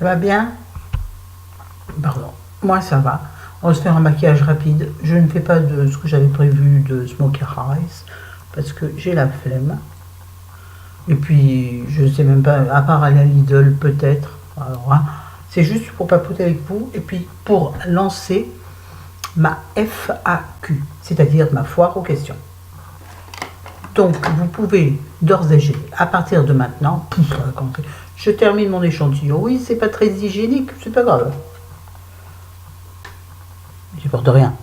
Ça va bien? Pardon. Moi, ça va. On va se faire un maquillage rapide. Je ne fais pas de ce que j'avais prévu de smoky eyes parce que j'ai la flemme. Et puis, je sais même pas, à part à la Lidl peut-être. Alors, hein, c'est juste pour papoter avec vous et puis pour lancer ma FAQ, c'est-à-dire ma foire aux questions. Donc, vous pouvez d'ores et déjà, à partir de maintenant, je termine mon échantillon. Oui, c'est pas très hygiénique, c'est pas grave. J'y porte rien.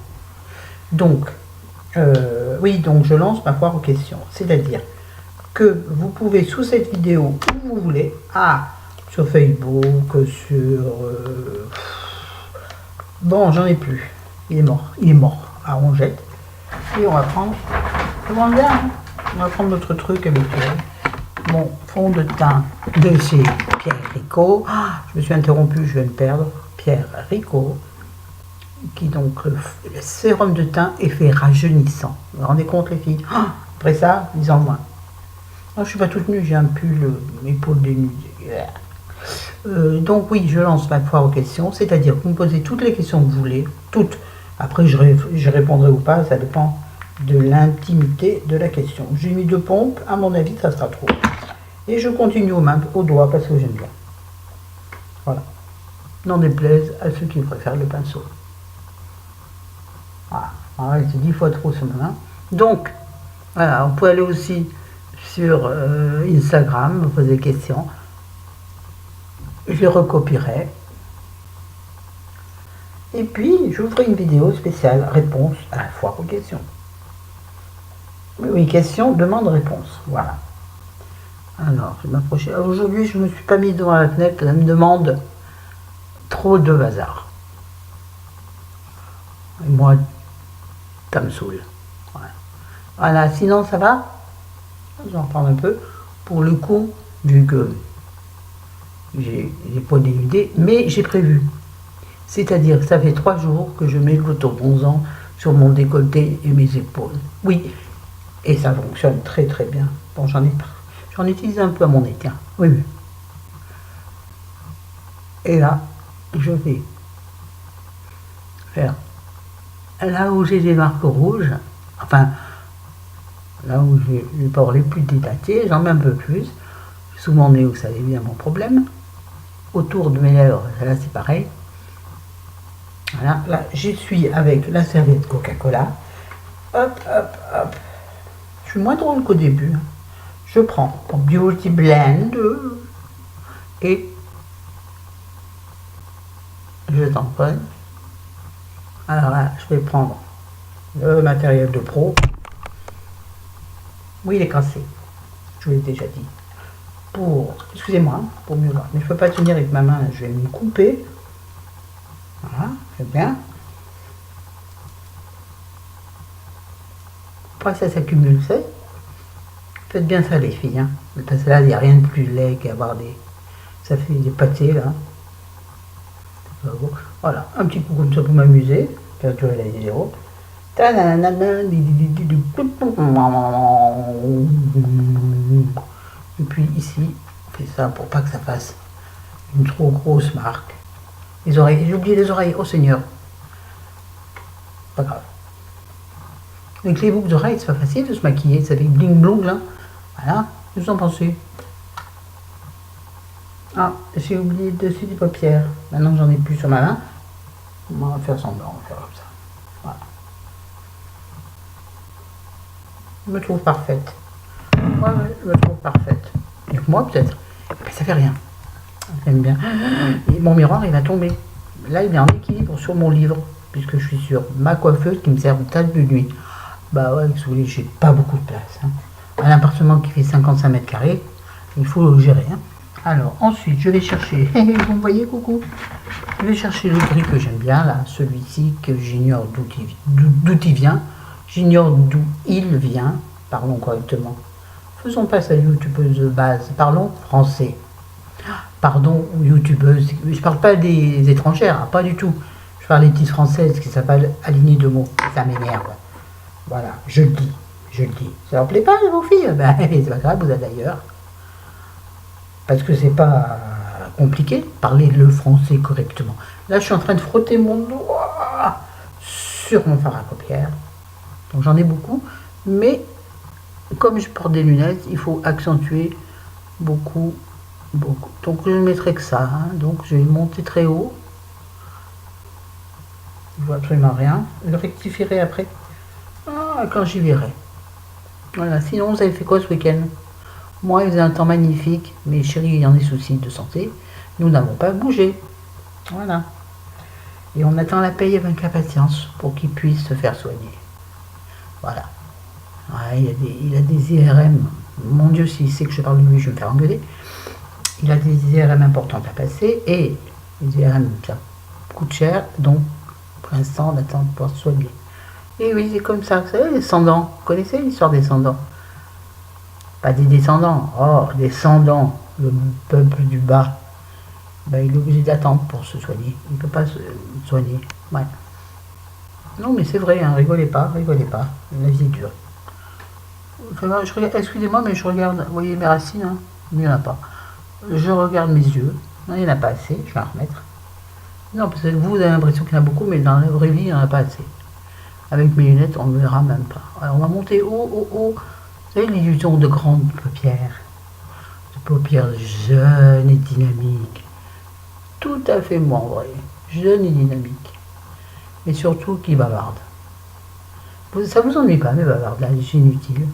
Donc, oui, donc je lance ma foire aux questions. C'est-à-dire que vous pouvez, sous cette vidéo, où vous voulez, sur Facebook, sur... bon, j'en ai plus. Il est mort. On jette. Et on va prendre... On va prendre notre truc habituel. Mon fond de teint de chez Pierre Ricot. Je me suis interrompue, je vais me perdre. Pierre Ricot. Qui donc, le sérum de teint effet rajeunissant. Vous vous rendez compte, les filles? Après ça, disons-moi. Je ne suis pas toute nue, j'ai un pull, épaule dénudée. Donc oui, je lance ma foire aux questions, c'est-à-dire que vous me posez toutes les questions que vous voulez, toutes. Après, je répondrai ou pas, ça dépend de l'intimité de la question. J'ai mis 2 pompes, à mon avis, ça sera trop. Et je continue aux mains, aux doigts, parce que j'aime bien. Voilà. N'en déplaise à ceux qui préfèrent le pinceau. Voilà, c'est 10 fois trop sur ma main. Donc, voilà, on peut aller aussi sur Instagram, me poser des questions. Je les recopierai. Et puis, je vous ferai une vidéo spéciale réponse à la foire aux questions. Oui, question, demande, réponse. Voilà. Alors, je vais m'approcher. Aujourd'hui, je ne me suis pas mis devant la fenêtre. Elle me demande trop de bazar. Et moi, ça me saoule. Voilà, sinon ça va. Je vais en prendre un peu. Pour le coup, vu que j'ai pas dénudé, mais j'ai prévu. C'est-à-dire que ça fait 3 jours que je mets l'autobronzant sur mon décolleté et mes épaules. Oui, et ça fonctionne très très bien. Bon, j'en utilise un peu à mon nez, tiens. Oui. Et là, je vais faire là où j'ai des marques rouges, enfin, là où j'ai les pores les plus dilatés, j'en mets un peu plus. Sous mon nez, vous savez bien mon problème. Autour de mes lèvres, là c'est pareil. Voilà, là j'essuie avec la serviette Coca-Cola. Hop, hop, hop. Je suis moins drôle qu'au début. Je prends mon Beauty Blend et je tamponne. Alors là, je vais prendre le matériel de pro. Oui, il est cassé. Je vous l'ai déjà dit. Excusez-moi, pour mieux voir. Mais je ne peux pas tenir avec ma main, je vais me couper. Voilà, c'est bien. Après, ça s'accumule, c'est. Faites bien ça, les filles. Hein. Parce que là, il n'y a rien de plus laid qu'avoir des. Ça fait des pâtés, là. Voilà, un petit coup comme ça pour m'amuser. Température elle est 0. Et puis ici, on fait ça pour pas que ça fasse une trop grosse marque. Les oreilles, j'ai oublié les oreilles, oh Seigneur. Pas grave. Avec les boucles d'oreilles, c'est pas facile de se maquiller, ça fait bling blong là. Voilà, qu'est-ce que vous en pensez? J'ai oublié dessus des paupières. Maintenant que j'en ai plus sur ma main, on va faire semblant, on va faire comme ça. Voilà. Je me trouve parfaite. Ouais, je me trouve parfaite. Et que moi peut-être. Mais ça fait rien. J'aime bien. Et mon miroir il va tomber. Là il est en équilibre sur mon livre, puisque je suis sur ma coiffeuse qui me sert de table de nuit. Bah ouais, si vous voulez, j'ai pas beaucoup de place. Hein. Un appartement qui fait 55 mètres carrés, il faut le gérer. Hein. Alors ensuite je vais chercher, vous me voyez, coucou, je vais chercher le gris que j'aime bien, là, celui-ci que j'ignore d'où il vient, j'ignore d'où il vient, parlons correctement. Faisons pas sa youtubeuse de base, parlons français. Pardon, youtubeuse, je parle pas des étrangères, hein, pas du tout. Je parle des petites françaises qui s'appellent aligner de mots, ça m'énerve. Voilà, je le dis. Ça leur plaît pas, vos filles? Ben, c'est pas grave, vous êtes d'ailleurs. Parce que c'est pas compliqué, parler le français correctement. Là, je suis en train de frotter mon doigt sur mon fard à paupières. Donc j'en ai beaucoup, mais comme je porte des lunettes, il faut accentuer beaucoup. Donc je ne mettrai que ça. Hein. Donc je vais monter très haut. Je vois absolument rien. Je le rectifierai après. Quand j'y verrai. Voilà. Sinon, vous avez fait quoi ce week-end? Moi, il faisait un temps magnifique. Mais chérie, il y en a des soucis de santé. Nous n'avons pas bougé. Voilà. Et on attend la paye avec impatience pour qu'il puisse se faire soigner. Voilà. Ouais, il a des IRM. Mon Dieu, s'il sait que je parle de lui, je vais me faire engueuler. Il a des IRM importantes à passer. Et les IRM, ça coûte cher. Donc, pour l'instant, on attend de pouvoir se soigner. Et oui, c'est comme ça. Vous savez, les descendants. Vous connaissez l'histoire des descendants? Pas des descendants. Oh, des descendants. Le peuple du bas. Ben, il est obligé d'attendre pour se soigner. Il ne peut pas se soigner. Ouais. Non, mais c'est vrai, hein, rigolez pas. La vie est dure. Excusez-moi, mais je regarde. Vous voyez mes racines, hein, il n'y en a pas. Je regarde mes yeux. Non, il n'y en a pas assez. Je vais en remettre. Non, parce que vous avez l'impression qu'il y en a beaucoup, mais dans la vraie vie, il n'y en a pas assez. Avec mes lunettes, on ne le verra même pas. Alors, on va monter haut. Vous savez, l'illusion de grandes paupières. De paupières jeunes et dynamiques. Tout à fait moi, en vrai. Jeune et dynamique. Et surtout qui bavarde. Ça vous ennuie pas, mes bavardes, là, c'est inutile.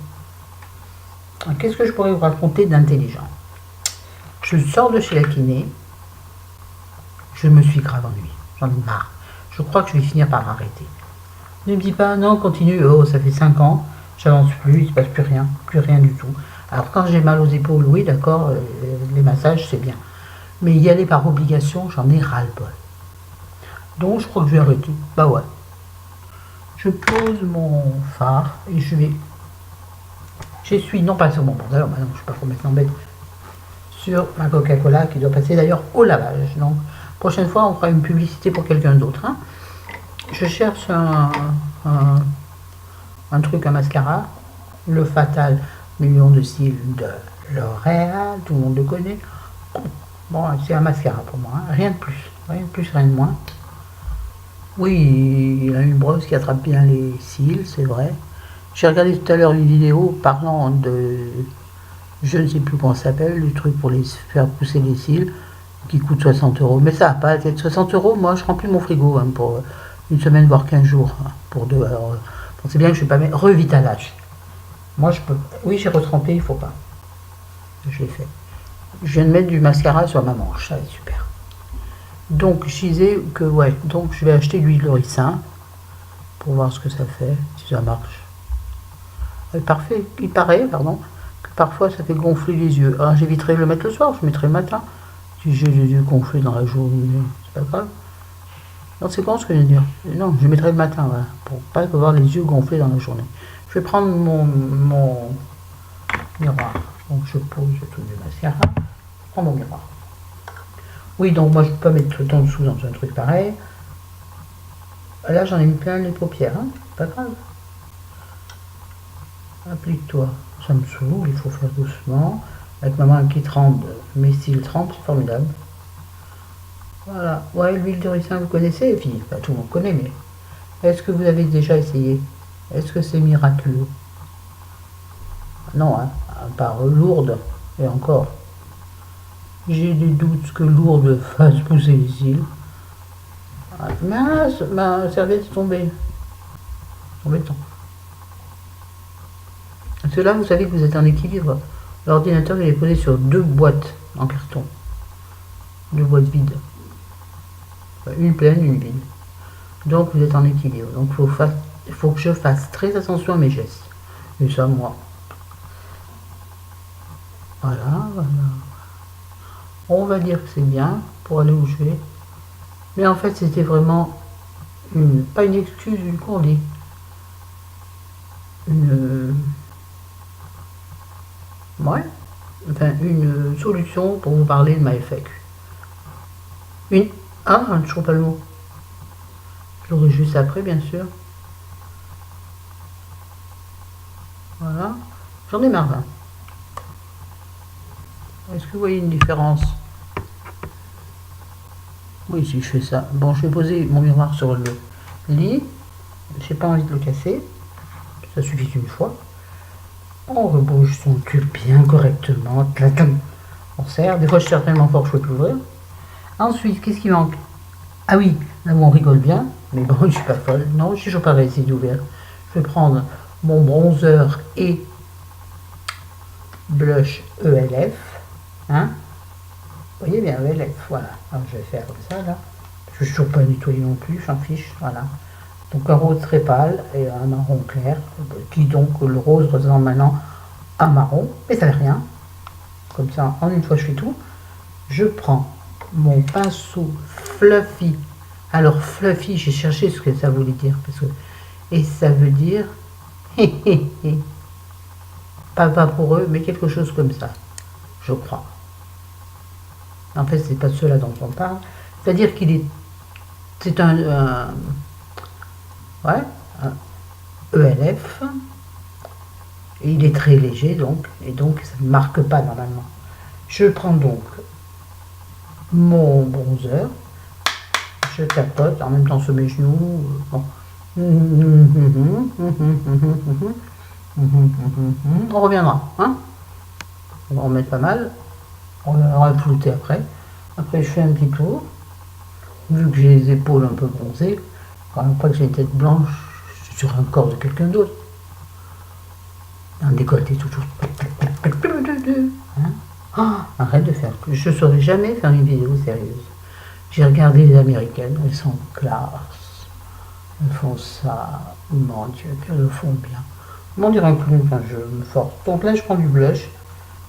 Qu'est-ce que je pourrais vous raconter d'intelligent? Je sors de chez la kiné. Je me suis grave ennuyée. J'en ai marre. Je crois que je vais finir par m'arrêter. Ne me dis pas, non, continue. Oh, ça fait 5 ans. J'avance plus, il ne se passe plus rien du tout. Alors quand j'ai mal aux épaules, oui, d'accord, les massages, c'est bien. Mais y aller par obligation, j'en ai ras-le-bol. Donc je crois que je vais arrêter. Bah ouais. Je pose mon phare et je vais... J'essuie, non pas sur mon pantalon, bah non, je ne suis pas complètement bête, sur ma Coca-Cola qui doit passer d'ailleurs au lavage. Donc, prochaine fois, on fera une publicité pour quelqu'un d'autre. Hein. Je cherche un truc, un mascara, le fatal million de cils de L'Oréal, tout le monde le connaît. Bon, c'est un mascara pour moi, hein. Rien de plus, rien de moins. Oui, il a une brosse qui attrape bien les cils, c'est vrai. J'ai regardé tout à l'heure une vidéo parlant de, je ne sais plus comment ça s'appelle, le truc pour les faire pousser les cils, qui coûte 60 €. Mais ça n'a pas été 60 €, moi je remplis mon frigo hein, pour une semaine, voire 15 jours. Hein, pour deux. Alors, pensez bien que je ne vais pas mettre revitalage. Moi je peux. Oui, j'ai retrempé, il ne faut pas. Je l'ai fait. Je viens de mettre du mascara sur ma manche, ça va être super. Donc je disais que ouais, donc je vais acheter l'huile de ricin pour voir ce que ça fait, si ça marche. Parfait, il paraît, pardon, que parfois ça fait gonfler les yeux. Alors j'éviterai de le mettre le soir, je mettrai le matin. Si j'ai les yeux gonflés dans la journée, c'est pas grave. Non, c'est con ce que je veux dire. Non, je mettrai le matin, voilà, pour pas avoir les yeux gonflés dans la journée. Je vais prendre mon miroir. Donc je pose tout le mascara. Je prends mon miroir. Oui, donc moi je peux pas mettre tout le temps dessous dans un truc pareil. Là j'en ai mis plein les paupières, hein. C'est pas grave. Applique-toi, ça me saoule, il faut faire doucement. Avec ma main qui tremble, mes cils tremblent, c'est formidable. Voilà, ouais, l'huile de ricin, vous connaissez, les filles, pas tout le monde connaît, mais est-ce que vous avez déjà essayé? Est-ce que c'est miraculeux? Non, hein, à part lourde, et encore. J'ai des doutes que lourde fasse pousser les cils. Ah, mince, ma serviette est tombée. Embêtant. Parce que là, vous savez que vous êtes en équilibre. L'ordinateur, il est posé sur 2 boîtes en carton. 2 boîtes vides. Une pleine, une vide. Donc, vous êtes en équilibre. Donc, il faut que je fasse très attention à mes gestes. Et ça, moi. Voilà. On va dire que c'est bien pour aller où je vais. Mais en fait, c'était vraiment pas une excuse, une qu'on dit. Ouais. Enfin, une solution pour vous parler de ma FAQ. Toujours pas le mot. Je l'aurai juste après, bien sûr. Voilà. J'en ai marre, là. Est-ce que vous voyez une différence? Oui, si je fais ça. Bon, je vais poser mon miroir sur le lit. J'ai pas envie de le casser. Ça suffit une fois. On rebouche son tube bien correctement. On serre. Des fois, je serre tellement fort que je peux plus ouvrir. Ensuite, qu'est-ce qui manque? Ah oui, là où on rigole bien. Mais bon, je suis pas folle. Non, je suis toujours pas réussi d'ouvrir. Je vais prendre mon bronzer et blush ELF. Hein? Vous voyez bien, ELF, voilà. Alors, je vais faire comme ça, là. Je ne suis toujours pas nettoyé non plus, j'en fiche, voilà. Donc un rose très pâle et un marron clair, qui donc le rose ressemble maintenant à marron, mais ça fait rien. Comme ça, en une fois je fais tout. Je prends mon pinceau fluffy. Alors fluffy, j'ai cherché ce que ça voulait dire, parce que et ça veut dire pas vaporeux, mais quelque chose comme ça, je crois. En fait, c'est pas cela dont on parle. C'est-à-dire qu'il est, c'est ouais, un ELF. Et il est très léger donc, et donc ça ne marque pas normalement. Je prends donc mon bronzer, je tapote, en même temps sur mes genoux. Bon. On reviendra, hein? On va en mettre pas mal. On va flouter après. Après, je fais un petit tour. Vu que j'ai les épaules un peu bronzées, quand même pas que j'ai une tête blanche sur un corps de quelqu'un d'autre. Un décolleté toujours. Hein? Oh, arrête de faire. Je ne saurais jamais faire une vidéo sérieuse. J'ai regardé les américaines, elles sont classe. Elles font ça. Mon Dieu, qu'elles le font bien. On dirait un clown quand je me force. Donc là, je prends du blush.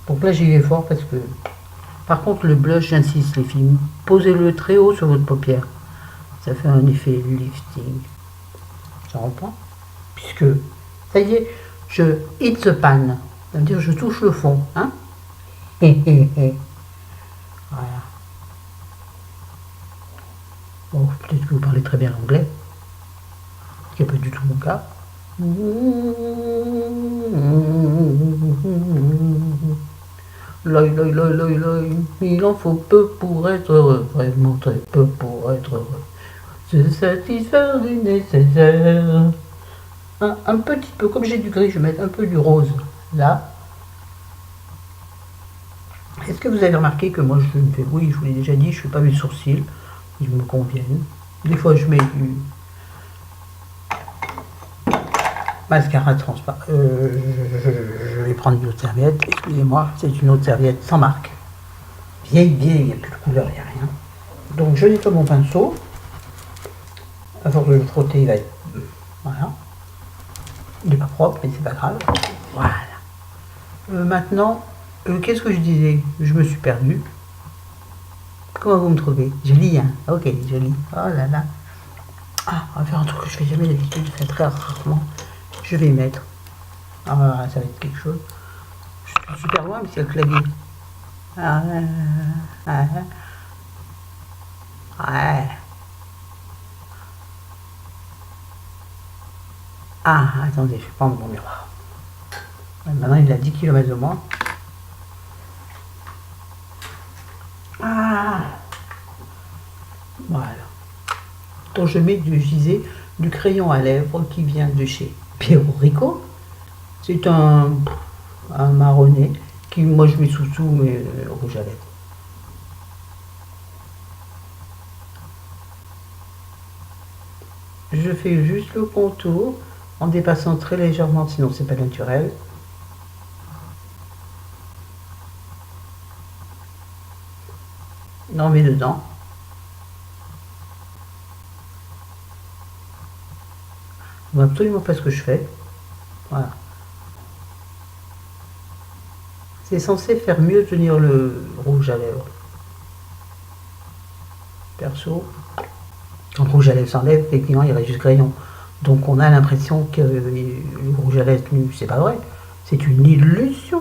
Donc là, j'y vais fort parce que. Par contre, le blush, j'insiste, les filles, posez-le très haut sur votre paupière. Ça fait un effet lifting. Ça reprend. Puisque, ça y est, je hit the pan. Ça veut dire je touche le fond. Hein? Voilà. Bon, peut-être que vous parlez très bien anglais. Ce qui n'est pas du tout mon cas. Il en faut peu pour être heureux, vraiment très peu pour être heureux. Se satisfaire du nécessaire. Un petit peu, comme j'ai du gris, je vais mettre un peu du rose là. Est-ce que vous avez remarqué que moi je ne fais, oui, je vous l'ai déjà dit, je ne fais pas mes sourcils, ils me conviennent. Des fois je mets du mascara transparent. Je vais prendre une autre serviette, excusez-moi, c'est une autre serviette sans marque. Vieille, il n'y a plus de couleur, il n'y a rien. Donc je nettoie mon pinceau. À force de le frotter, il va être. Voilà. Il n'est pas propre, mais c'est pas grave. Voilà. Maintenant, qu'est-ce que je disais? Je me suis perdue. Comment vous me trouvez? Jolie, hein? Ok, jolie. Oh là là. Ah, on va faire un truc que je fais jamais d'habitude, je fais très rarement. Je vais mettre. Ah, ça va être quelque chose. Je suis super loin, mais c'est le clavier. Ouais. Ah, attendez, je vais prendre mon miroir. Maintenant, il a 10 km de moins. Ah, voilà. Donc, je mets du gisé, du crayon à lèvres qui vient de chez Piero Rico. C'est un marronné qui, moi, je mets sous mes rouge à lèvres. Je fais juste le contour en dépassant très légèrement, sinon c'est pas naturel. On met dedans. On voit absolument pas ce que je fais. Voilà. C'est censé faire mieux tenir le rouge à lèvres. Perso, quand le rouge à lèvres s'enlève, effectivement, il reste juste crayon. Donc on a l'impression que le rouge à lèvres nu, c'est pas vrai. C'est une illusion.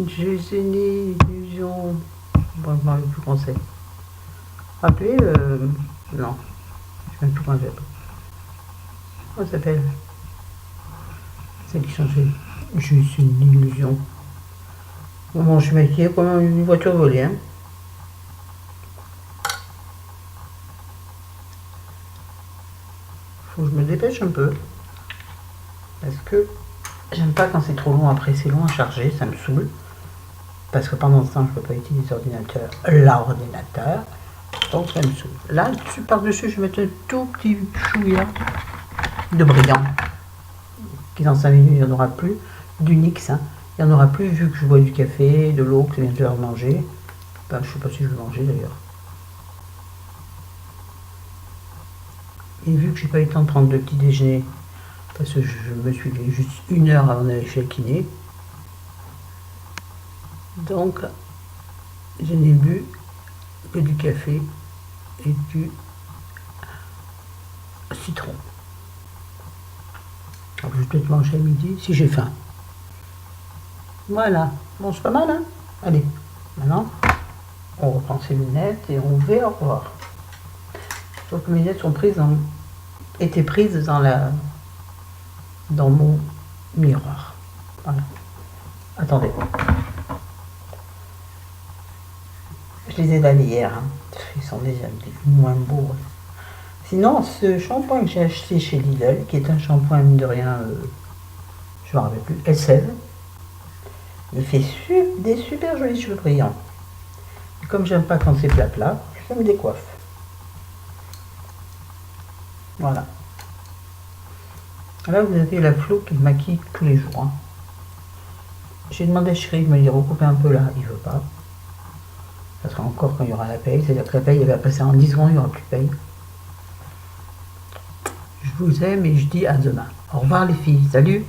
Juste une illusion. Bon, je m'en rappelle plus comment c'est. Rappelez, non. Je ne sais même plus comment ça s'appelle. Comment ça s'appelle? C'est qui changeait. Juste une illusion. Bon, je suis maquillée comme une voiture volée, hein. Faut que je me dépêche un peu. Parce que j'aime pas quand c'est trop long. Après, c'est long à charger, ça me saoule. Parce que pendant ce temps, je peux pas utiliser l'ordinateur. Donc ça me saoule. Là, par-dessus, je vais mettre un tout petit chouïa de brillant. Qui dans 5 minutes, il n'y en aura plus. Du NYX, hein. Il n'y en aura plus vu que je bois du café, de l'eau, que je viens de faire manger. Ben, je sais pas si je vais manger d'ailleurs. Et vu que j'ai pas eu le temps de prendre le petit déjeuner, parce que je me suis levé juste 1 heure avant d'aller chez le kiné, donc je n'ai bu que du café et du citron. Alors, je vais peut-être manger à midi si j'ai faim. Voilà, bon c'est pas mal hein. Allez, maintenant on reprend ses lunettes et on va au revoir. Sauf que mes lunettes sont prises étaient prises dans mon miroir. Voilà. Attendez. Je les ai lavés hier. Hein. Ils sont déjà moins beaux. Hein. Sinon, ce shampoing que j'ai acheté chez Lidl, qui est un shampoing mine de rien, je ne me rappelle plus, Elseve, il fait des super jolis cheveux brillants. Et comme j'aime pas quand c'est plat, je me décoiffe. Voilà. Là, vous avez la Flo qui me maquille tous les jours. Hein. J'ai demandé à Chérie de me les recouper un peu là, il veut pas. Ça sera encore quand il y aura la paye, c'est-à-dire que la paye elle va passer en 10 secondes, il n'y aura plus de paye. Je vous aime et je dis à demain. Au revoir les filles, salut!